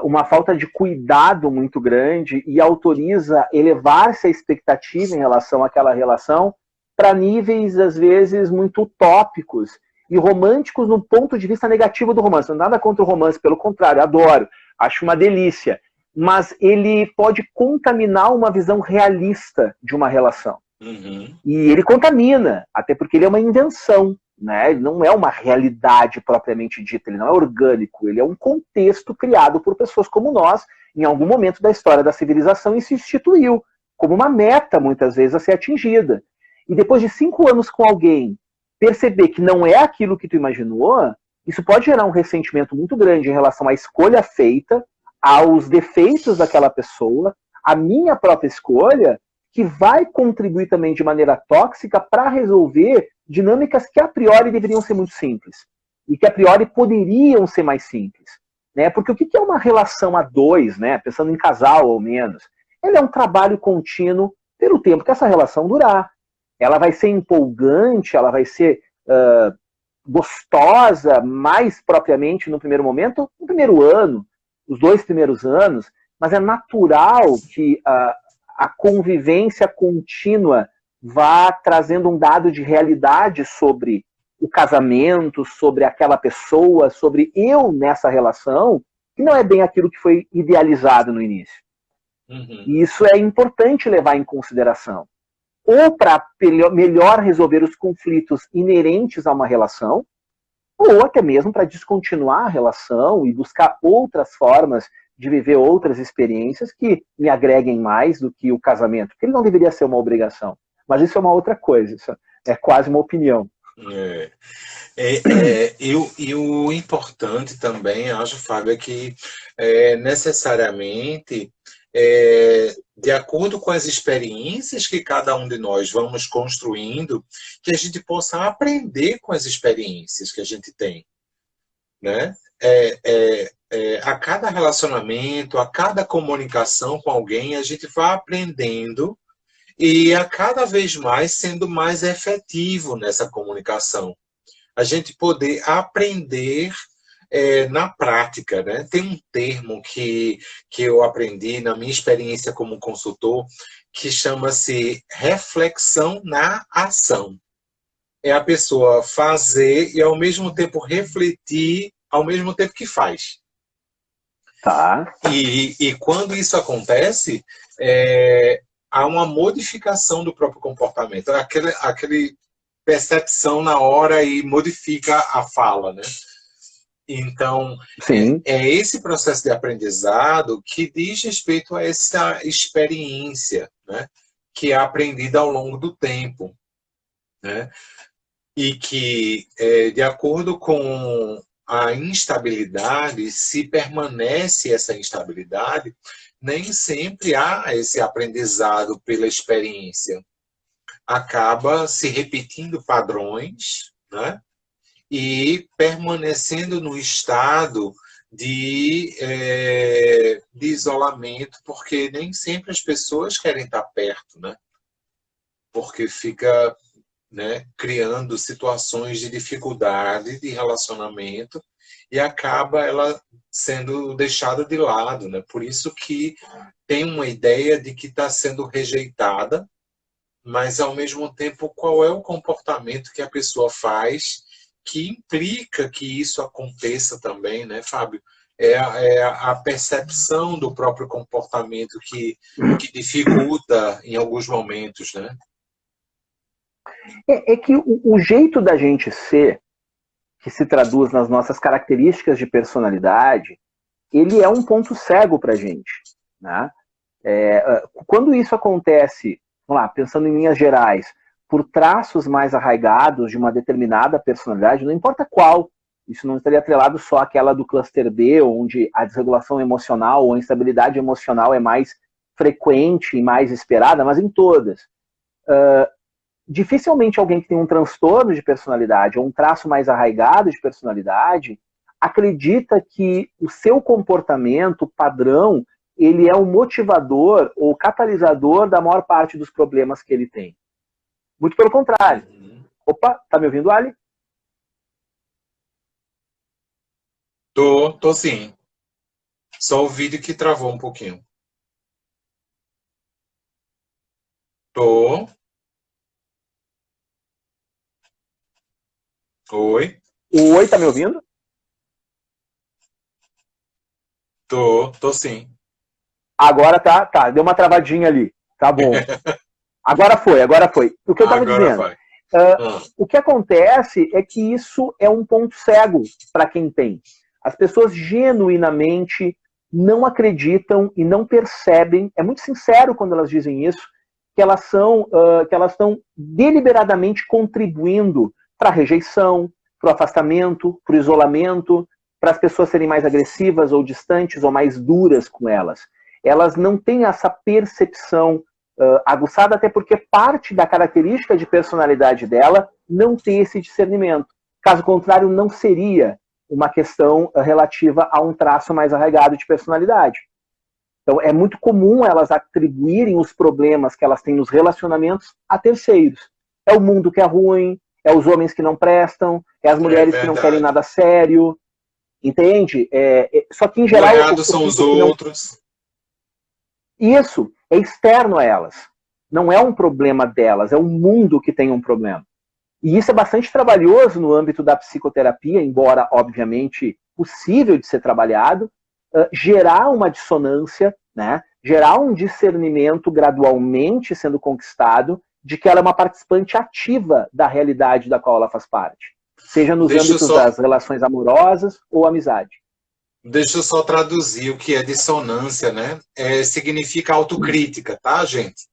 uma falta de cuidado muito grande e autoriza elevar-se a expectativa em relação àquela relação para níveis, às vezes, muito utópicos e românticos no ponto de vista negativo do romance. Nada contra o romance, pelo contrário, adoro, acho uma delícia. Mas ele pode contaminar uma visão realista de uma relação. E ele contamina, até porque ele é uma invenção, né? Ele não é uma realidade propriamente dita, ele não é orgânico, ele é um contexto criado por pessoas como nós, em algum momento da história da civilização, e se instituiu como uma meta, muitas vezes, a ser atingida. E depois de 5 anos com alguém, perceber que não é aquilo que tu imaginou, isso pode gerar um ressentimento muito grande em relação à escolha feita, aos defeitos daquela pessoa, à minha própria escolha, que vai contribuir também de maneira tóxica para resolver dinâmicas que a priori deveriam ser muito simples. E que a priori poderiam ser mais simples. Né? Porque o que é uma relação a 2, né? Pensando em casal ou menos? Ela é um trabalho contínuo pelo tempo que essa relação durar. Ela vai ser empolgante, ela vai ser gostosa, mais propriamente no primeiro momento, no primeiro ano, os 2 primeiros anos, mas é natural que a convivência contínua vá trazendo um dado de realidade sobre o casamento, sobre aquela pessoa, sobre eu nessa relação, que não é bem aquilo que foi idealizado no início. E isso é importante levar em consideração. Ou para melhor resolver os conflitos inerentes a uma relação, ou até mesmo para descontinuar a relação e buscar outras formas de viver outras experiências que me agreguem mais do que o casamento, que ele não deveria ser uma obrigação. Mas isso é uma outra coisa, isso é quase uma opinião. E o importante também, acho, Fábio, é que necessariamente, de acordo com as experiências que cada um de nós vamos construindo, que a gente possa aprender com as experiências que a gente tem, né? A cada relacionamento, a cada comunicação com alguém, a gente vai aprendendo e a cada vez mais sendo mais efetivo nessa comunicação. A gente poder aprender na prática, né? Tem um termo que eu aprendi na minha experiência como consultor que chama-se reflexão na ação. É a pessoa fazer e ao mesmo tempo refletir ao mesmo tempo que faz. Tá. E quando isso acontece, há uma modificação do próprio comportamento. Aquele percepção na hora e modifica a fala, né? Então, Sim. é esse processo de aprendizado que diz respeito a essa experiência, né? Que é aprendida ao longo do tempo, né? E que, de acordo com a instabilidade, se permanece essa instabilidade, nem sempre há esse aprendizado pela experiência. Acaba se repetindo padrões, né? E permanecendo no estado de isolamento, porque nem sempre as pessoas querem estar perto, né? Porque fica, né, criando situações de dificuldade de relacionamento e acaba ela sendo deixada de lado, né? Por isso que tem uma ideia de que está sendo rejeitada, mas ao mesmo tempo qual é o comportamento que a pessoa faz que implica que isso aconteça também, né, Fábio? É a percepção do próprio comportamento que dificulta em alguns momentos, né? É que o jeito da gente ser, que se traduz nas nossas características de personalidade, ele é um ponto cego para a gente, né? Quando isso acontece, vamos lá, pensando em linhas gerais, por traços mais arraigados de uma determinada personalidade, não importa qual, isso não estaria atrelado só àquela do cluster B, onde a desregulação emocional ou a instabilidade emocional é mais frequente e mais esperada, mas em todas. Dificilmente alguém que tem um transtorno de personalidade ou um traço mais arraigado de personalidade acredita que o seu comportamento padrão ele é o motivador ou catalisador da maior parte dos problemas que ele tem. Muito pelo contrário. Opa, tá me ouvindo, Ali? Tô sim. Só o vídeo que travou um pouquinho. Tô. Oi. Oi, tá me ouvindo? Tô sim. Agora tá. Deu uma travadinha ali. Tá bom. Agora foi. O que eu estava dizendo, o que acontece é que isso é um ponto cego para quem tem. As pessoas genuinamente não acreditam e não percebem, é muito sincero quando elas dizem isso, que elas estão deliberadamente contribuindo para a rejeição, para o afastamento, para o isolamento, para as pessoas serem mais agressivas ou distantes ou mais duras com elas. Elas não têm essa percepção aguçada, até porque parte da característica de personalidade dela não tem esse discernimento. Caso contrário, não seria uma questão relativa a um traço mais arraigado de personalidade. Então, é muito comum elas atribuírem os problemas que elas têm nos relacionamentos a terceiros. É o mundo que é ruim, é os homens que não prestam, é as mulheres que não querem nada sério, entende? Só que, em geral... Errados são os outros. Isso é externo a elas. Não é um problema delas, é o mundo que tem um problema. E isso é bastante trabalhoso no âmbito da psicoterapia, embora, obviamente, possível de ser trabalhado, gerar uma dissonância, né? Gerar um discernimento gradualmente sendo conquistado de que ela é uma participante ativa da realidade da qual ela faz parte. seja nos âmbitos das relações amorosas ou amizade. Deixa eu só traduzir o que é dissonância, né? Significa autocrítica, tá, gente?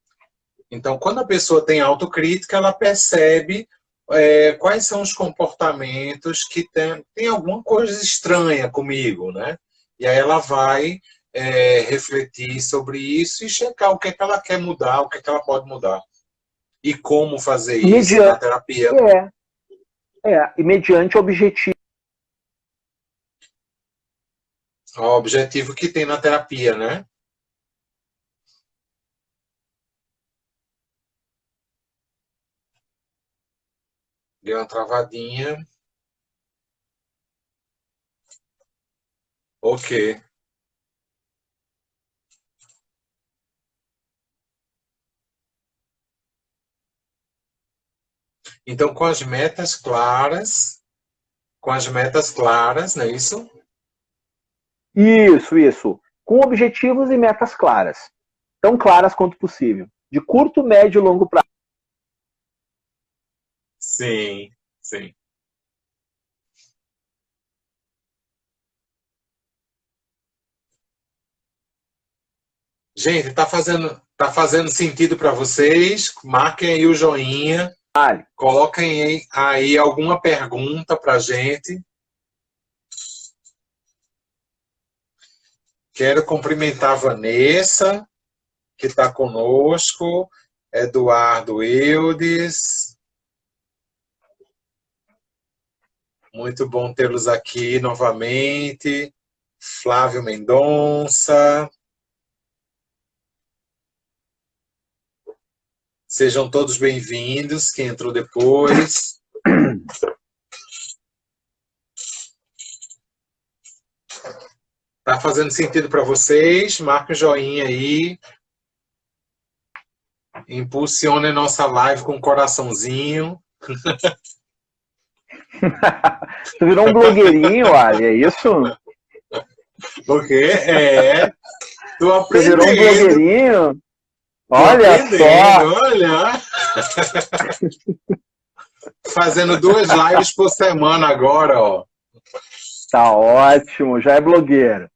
Então, quando a pessoa tem autocrítica, ela percebe quais são os comportamentos que tem alguma coisa estranha comigo, né? E aí ela vai refletir sobre isso e checar o que é que ela quer mudar, o que é que ela pode mudar. E como fazer isso na terapia. E mediante o objetivo. O objetivo que tem na terapia, né? Deu uma travadinha. Ok. Então, com as metas claras, não é isso? Isso. Com objetivos e metas claras. Tão claras quanto possível. De curto, médio e longo prazo. Sim. Gente, tá fazendo sentido para vocês? Marquem aí o joinha. Coloquem aí alguma pergunta para a gente. Quero cumprimentar a Vanessa, que está conosco, Eduardo Eudes. Muito bom tê-los aqui novamente. Flávio Mendonça. Sejam todos bem-vindos, quem entrou depois. Tá fazendo sentido para vocês? Marca o joinha aí. Impulsione nossa live com um coraçãozinho. Tu virou um blogueirinho, Ali, é isso? O quê? Tô aprendendo. Tu virou um blogueirinho? Olha só! Olha! Fazendo 2 lives por semana agora, ó. Tá ótimo, já é blogueiro.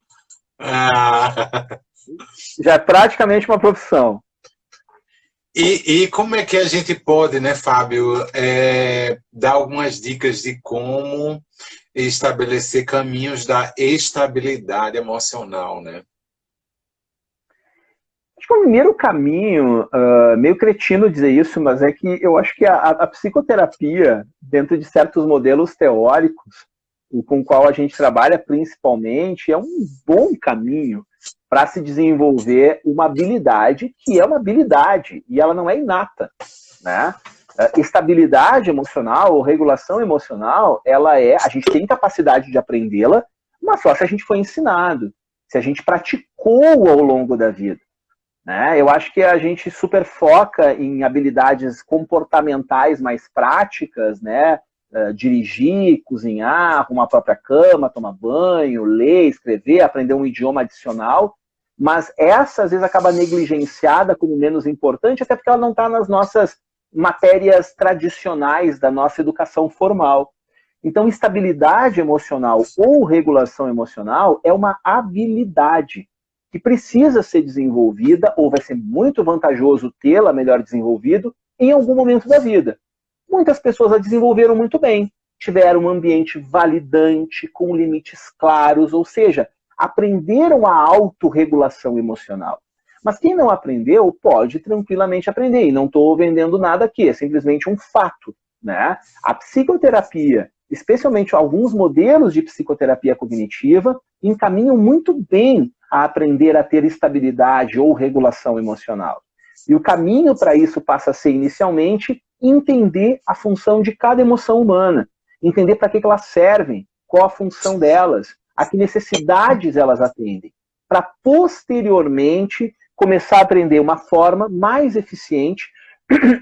Já é praticamente uma profissão. E como é que a gente pode, né, Fábio, dar algumas dicas de como estabelecer caminhos da estabilidade emocional, né? Acho que o primeiro caminho, meio cretino dizer isso, mas é que eu acho que a psicoterapia, dentro de certos modelos teóricos, com o qual a gente trabalha principalmente, é um bom caminho para se desenvolver uma habilidade que é uma habilidade, e ela não é inata, né? Estabilidade emocional ou regulação emocional, a gente tem capacidade de aprendê-la, mas só se a gente foi ensinado, se a gente praticou ao longo da vida. Né? Eu acho que a gente super foca em habilidades comportamentais mais práticas, né? Dirigir, cozinhar, arrumar a própria cama, tomar banho, ler, escrever, aprender um idioma adicional, mas essa às vezes acaba negligenciada como menos importante, até porque ela não está nas nossas matérias tradicionais da nossa educação formal. Então, estabilidade emocional ou regulação emocional é uma habilidade que precisa ser desenvolvida, ou vai ser muito vantajoso tê-la melhor desenvolvido em algum momento da vida. Muitas pessoas a desenvolveram muito bem, tiveram um ambiente validante, com limites claros, ou seja, aprenderam a autorregulação emocional. Mas quem não aprendeu, pode tranquilamente aprender, e não estou vendendo nada aqui, é simplesmente um fato. Né? A psicoterapia, especialmente alguns modelos de psicoterapia cognitiva, encaminham muito bem a aprender a ter estabilidade ou regulação emocional. E o caminho para isso passa a ser, inicialmente, entender a função de cada emoção humana, entender para que elas servem, qual a função delas, a que necessidades elas atendem, para posteriormente começar a aprender uma forma mais eficiente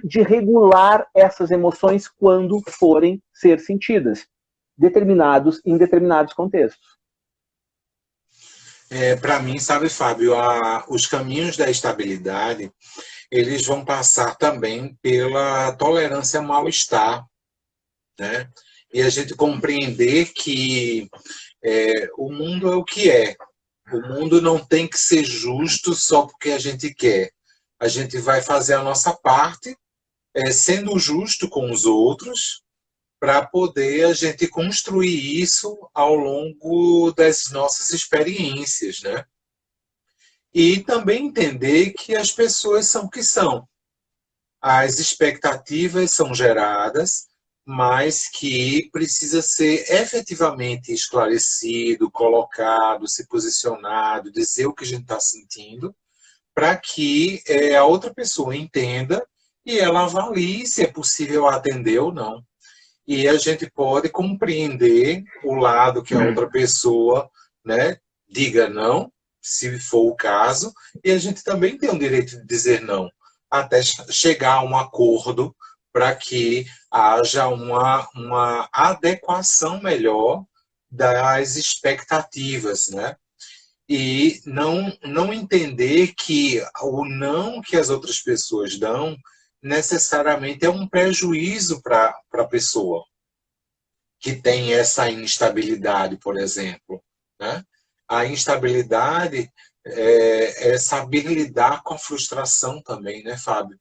de regular essas emoções quando forem ser sentidas, em determinados contextos. Para mim, sabe, Fábio, os caminhos da estabilidade, eles vão passar também pela tolerância ao mal-estar, né? E a gente compreender que o mundo é o que é. O mundo não tem que ser justo só porque a gente quer. A gente vai fazer a nossa parte, sendo justo com os outros, para poder a gente construir isso ao longo das nossas experiências, né? E também entender que as pessoas são o que são. As expectativas são geradas, mas que precisa ser efetivamente esclarecido, colocado, se posicionado, dizer o que a gente está sentindo, para que a outra pessoa entenda e ela avalie se é possível atender ou não. E a gente pode compreender o lado que a outra pessoa, né, diga não, se for o caso, e a gente também tem o direito de dizer não, até chegar a um acordo para que haja uma adequação melhor das expectativas, né? E não entender que o não que as outras pessoas dão necessariamente é um prejuízo para a pessoa que tem essa instabilidade, por exemplo, né? A instabilidade é saber lidar com a frustração também, né, Fábio?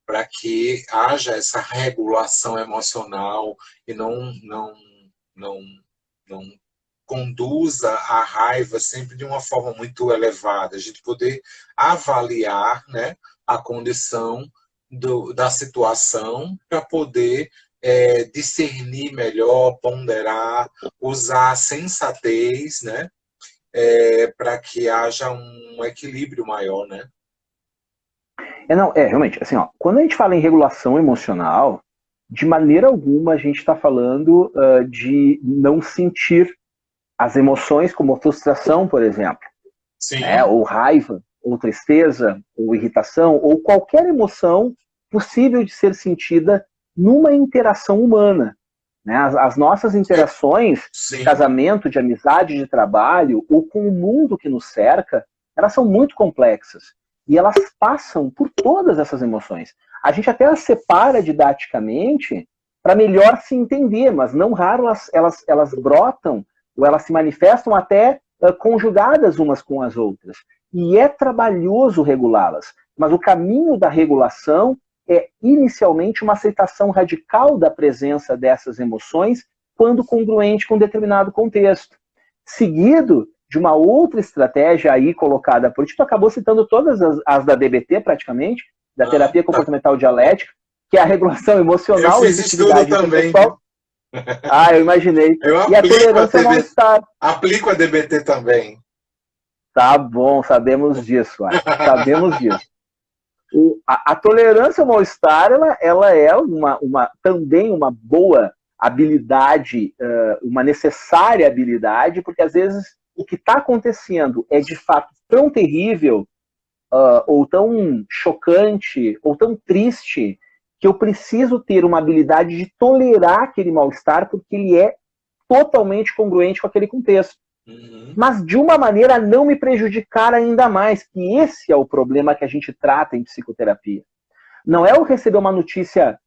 Para que haja essa regulação emocional e não conduza a raiva sempre de uma forma muito elevada. A gente poder avaliar, né, a condição da situação para poder discernir melhor, ponderar, usar a sensatez, né, para que haja um equilíbrio maior, né? Realmente, assim, ó, quando a gente fala em regulação emocional, de maneira alguma a gente está falando de não sentir as emoções, como frustração, por exemplo, né, ou raiva, ou tristeza, ou irritação, ou qualquer emoção possível de ser sentida numa interação humana. Né? As nossas interações, de casamento, de amizade, de trabalho, ou com o mundo que nos cerca, elas são muito complexas. E elas passam por todas essas emoções. A gente até as separa didaticamente para melhor se entender, mas não raro elas brotam ou elas se manifestam até conjugadas umas com as outras. E é trabalhoso regulá-las. Mas o caminho da regulação é inicialmente uma aceitação radical da presença dessas emoções quando congruente com determinado contexto. Seguido de uma outra estratégia aí colocada por ti, tu acabou citando todas as da DBT praticamente, da terapia comportamental dialética, que é a regulação emocional. Eu fiz estudo também. Eu imaginei. E a tolerância ao mal-estar. Aplico a DBT também. Tá bom, sabemos disso. Sabemos disso. A tolerância ao mal-estar, ela é também uma boa habilidade, uma necessária habilidade, porque às vezes o que está acontecendo é de fato tão terrível, ou tão chocante, ou tão triste, que eu preciso ter uma habilidade de tolerar aquele mal-estar, porque ele é totalmente congruente com aquele contexto. Uhum. Mas de uma maneira a não me prejudicar ainda mais, que esse é o problema que a gente trata em psicoterapia. Não é eu receber uma notícia,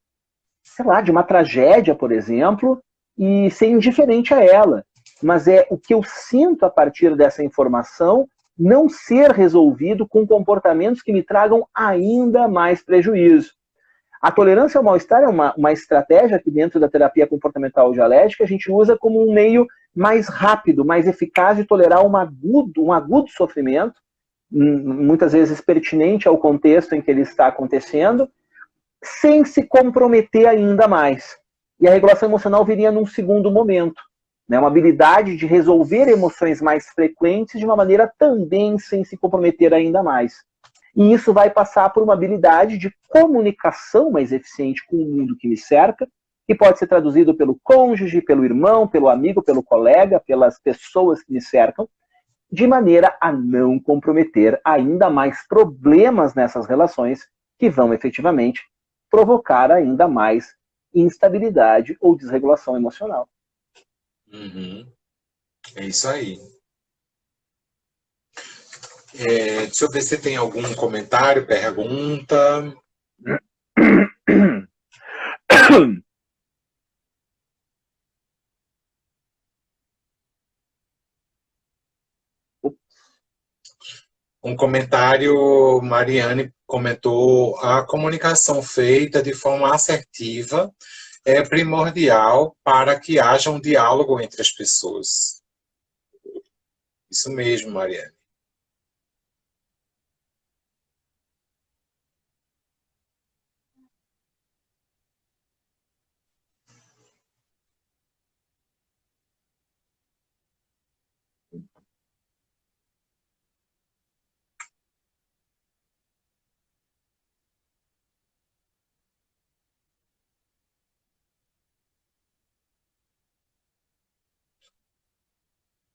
sei lá, de uma tragédia, por exemplo, e ser indiferente a ela. Mas é o que eu sinto a partir dessa informação não ser resolvido com comportamentos que me tragam ainda mais prejuízo. A tolerância ao mal-estar é uma estratégia que dentro da terapia comportamental dialética a gente usa como um meio mais rápido, mais eficaz de tolerar um agudo sofrimento, muitas vezes pertinente ao contexto em que ele está acontecendo, sem se comprometer ainda mais. E a regulação emocional viria num segundo momento. Né, uma habilidade de resolver emoções mais frequentes de uma maneira também sem se comprometer ainda mais. E isso vai passar por uma habilidade de comunicação mais eficiente com o mundo que me cerca, que pode ser traduzido pelo cônjuge, pelo irmão, pelo amigo, pelo colega, pelas pessoas que me cercam, de maneira a não comprometer ainda mais problemas nessas relações que vão efetivamente provocar ainda mais instabilidade ou desregulação emocional. Uhum. É isso aí. Deixa eu ver se tem algum comentário, pergunta. Um comentário, Mariane comentou, a comunicação feita de forma assertiva é primordial para que haja um diálogo entre as pessoas. Isso mesmo, Mariane.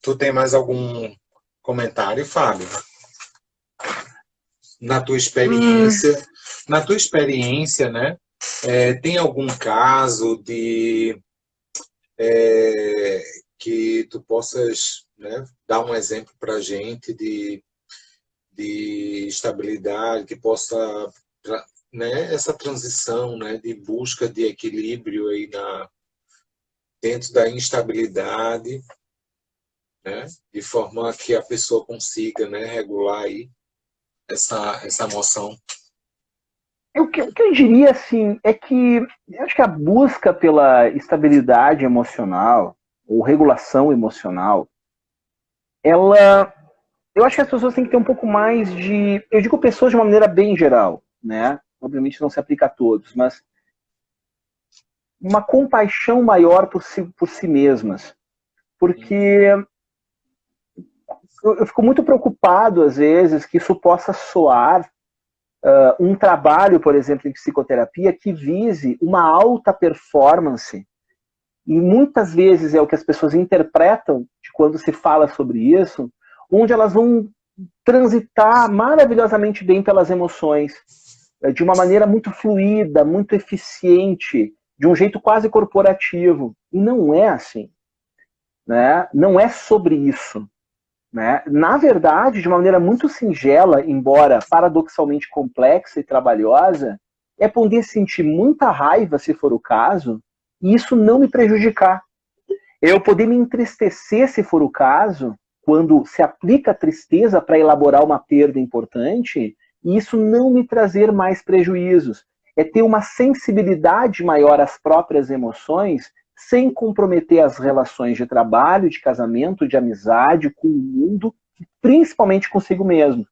Tu tem mais algum comentário, Fábio? Na tua experiência, né? Tem algum caso de que tu possas, né, dar um exemplo para a gente de estabilidade, que possa, né, essa transição, né, de busca de equilíbrio aí dentro da instabilidade, né, de forma que a pessoa consiga, né, regular aí essa emoção. O que eu diria, assim, é que eu acho que a busca pela estabilidade emocional, ou regulação emocional, eu acho que as pessoas têm que ter um pouco mais de... Eu digo pessoas de uma maneira bem geral, né? Obviamente não se aplica a todos, mas uma compaixão maior por si mesmas. Porque eu fico muito preocupado, às vezes, que isso possa soar um trabalho, por exemplo, em psicoterapia, que vise uma alta performance, e muitas vezes é o que as pessoas interpretam de quando se fala sobre isso, onde elas vão transitar maravilhosamente bem pelas emoções, de uma maneira muito fluida, muito eficiente, de um jeito quase corporativo. E não é assim, né? Não é sobre isso. Né? Na verdade, de uma maneira muito singela, embora paradoxalmente complexa e trabalhosa, é poder sentir muita raiva, se for o caso, e isso não me prejudicar. Eu poder me entristecer, se for o caso, quando se aplica a tristeza para elaborar uma perda importante, e isso não me trazer mais prejuízos. É ter uma sensibilidade maior às próprias emoções, sem comprometer as relações de trabalho, de casamento, de amizade, com o mundo, principalmente consigo mesmo.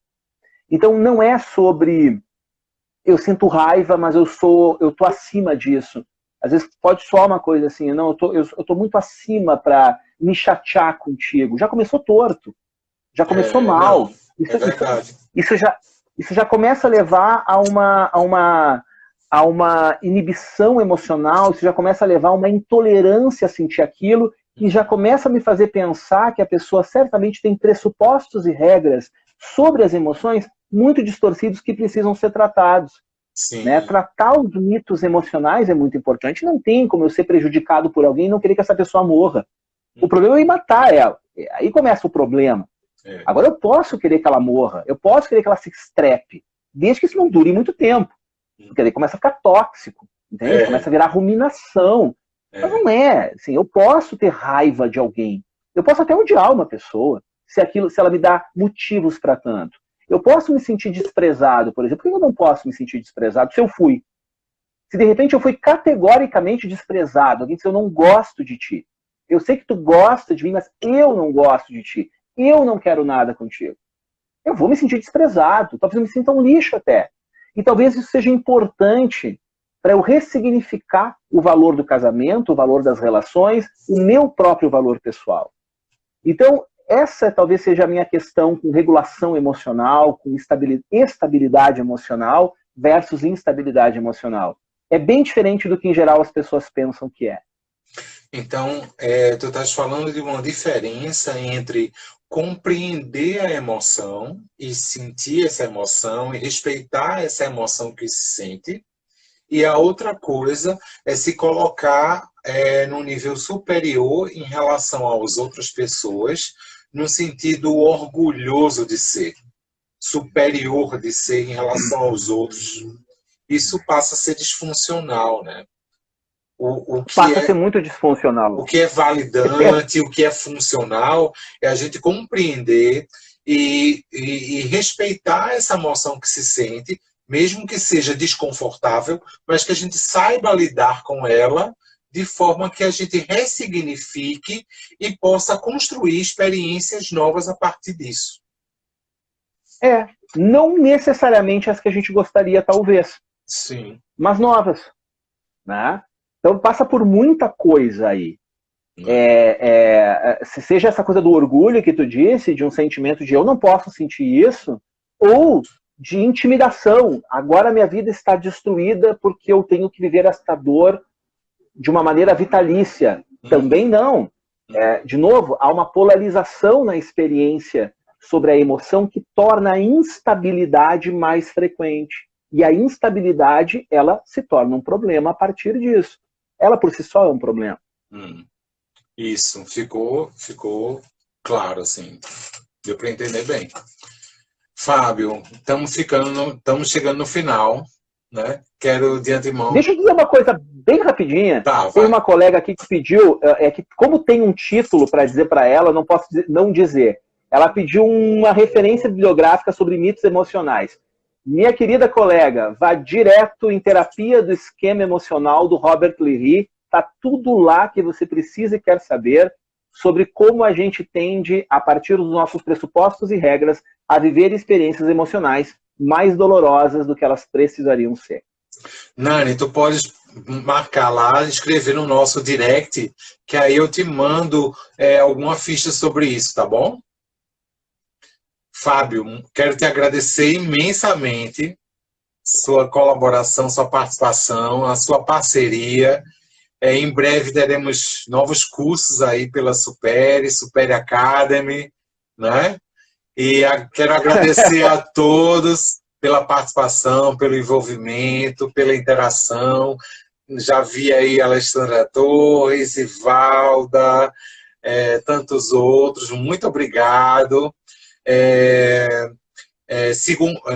Então não é sobre eu sinto raiva, mas eu tô acima disso. Às vezes pode soar uma coisa assim, não, eu tô muito acima para me chatear contigo. Já começou torto, já começou mal. Não, é verdade. Isso já começa a levar a uma inibição emocional, isso já começa a levar a uma intolerância a sentir aquilo, e já começa a me fazer pensar que a pessoa certamente tem pressupostos e regras sobre as emoções muito distorcidos que precisam ser tratados. Né? Tratar os mitos emocionais é muito importante. Não tem como eu ser prejudicado por alguém e não querer que essa pessoa morra. O problema é eu matar ela. Aí começa o problema. Agora eu posso querer que ela morra, eu posso querer que ela se estrepe, desde que isso não dure muito tempo. Porque daí começa a ficar tóxico, entende? Começa a virar ruminação. Mas não é, assim, eu posso ter raiva de alguém, eu posso até odiar uma pessoa, se ela me dá motivos para tanto. Eu posso me sentir desprezado, por exemplo. Por que eu não posso me sentir desprezado se eu fui? Se de repente eu fui categoricamente desprezado, alguém disse, eu não gosto de ti. Eu sei que tu gosta de mim, mas eu não gosto de ti. Eu não quero nada contigo. Eu vou me sentir desprezado, talvez eu me sinta um lixo até. E talvez isso seja importante para eu ressignificar o valor do casamento, o valor das relações, o meu próprio valor pessoal. Então, essa talvez seja a minha questão com regulação emocional, com estabilidade emocional versus instabilidade emocional. É bem diferente do que, em geral, as pessoas pensam que é. Então, tu estás falando de uma diferença entre compreender a emoção e sentir essa emoção e respeitar essa emoção que se sente. E a outra coisa é se colocar num nível superior em relação às outras pessoas, no sentido orgulhoso de ser, superior de ser em relação aos outros. Isso passa a ser disfuncional, né? Passa a ser muito disfuncional. O que é validante, o que é funcional, é a gente compreender e respeitar essa emoção que se sente, mesmo que seja desconfortável, mas que a gente saiba lidar com ela de forma que a gente ressignifique e possa construir experiências novas a partir disso. Não necessariamente as que a gente gostaria, talvez. Sim. Mas novas. Né? Então passa por muita coisa aí. Seja essa coisa do orgulho que tu disse, de um sentimento de eu não posso sentir isso, ou de intimidação. Agora minha vida está destruída porque eu tenho que viver esta dor de uma maneira vitalícia. Também não. De novo, há uma polarização na experiência sobre a emoção que torna a instabilidade mais frequente. E a instabilidade, ela se torna um problema a partir disso. Ela por si só é um problema. Isso, ficou claro, assim. Deu para entender bem. Fábio, estamos chegando no final, né? Quero de antemão... Deixa eu dizer uma coisa bem rapidinha. Tá, tem uma colega aqui que pediu, que como tem um título para dizer para ela, não posso não dizer. Ela pediu uma referência bibliográfica sobre mitos emocionais. Minha querida colega, vá direto em Terapia do Esquema Emocional do Robert Leahy. Está tudo lá que você precisa e quer saber sobre como a gente tende, a partir dos nossos pressupostos e regras, a viver experiências emocionais mais dolorosas do que elas precisariam ser. Nani, tu podes marcar lá, escrever no nosso direct, que aí eu te mando alguma ficha sobre isso, tá bom? Fábio, quero te agradecer imensamente sua colaboração, sua participação, a sua parceria. Em breve teremos novos cursos aí pela Super Academy, né? E quero agradecer a todos pela participação, pelo envolvimento, pela interação. Já vi aí a Alexandra Torres, Ivalda, tantos outros. Muito obrigado.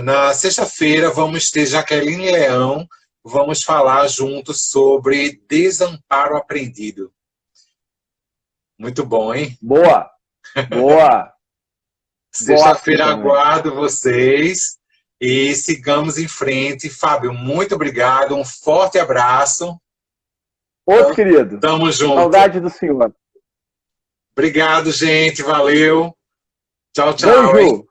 Na sexta-feira vamos ter Jaqueline Leão, vamos falar juntos sobre desamparo aprendido. Muito bom, hein? Boa! Sexta-feira aguardo vocês e sigamos em frente. Fábio, muito obrigado, um forte abraço. Outro querido. Tamo junto. Saudade do senhor. Obrigado, gente. Valeu. Tchau, tchau. Beijo. Hein?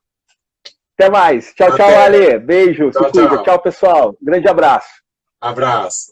Até mais. Tchau, Ale. Beijo. Tchau, se cuida. Tchau, pessoal. Grande abraço. Abraço.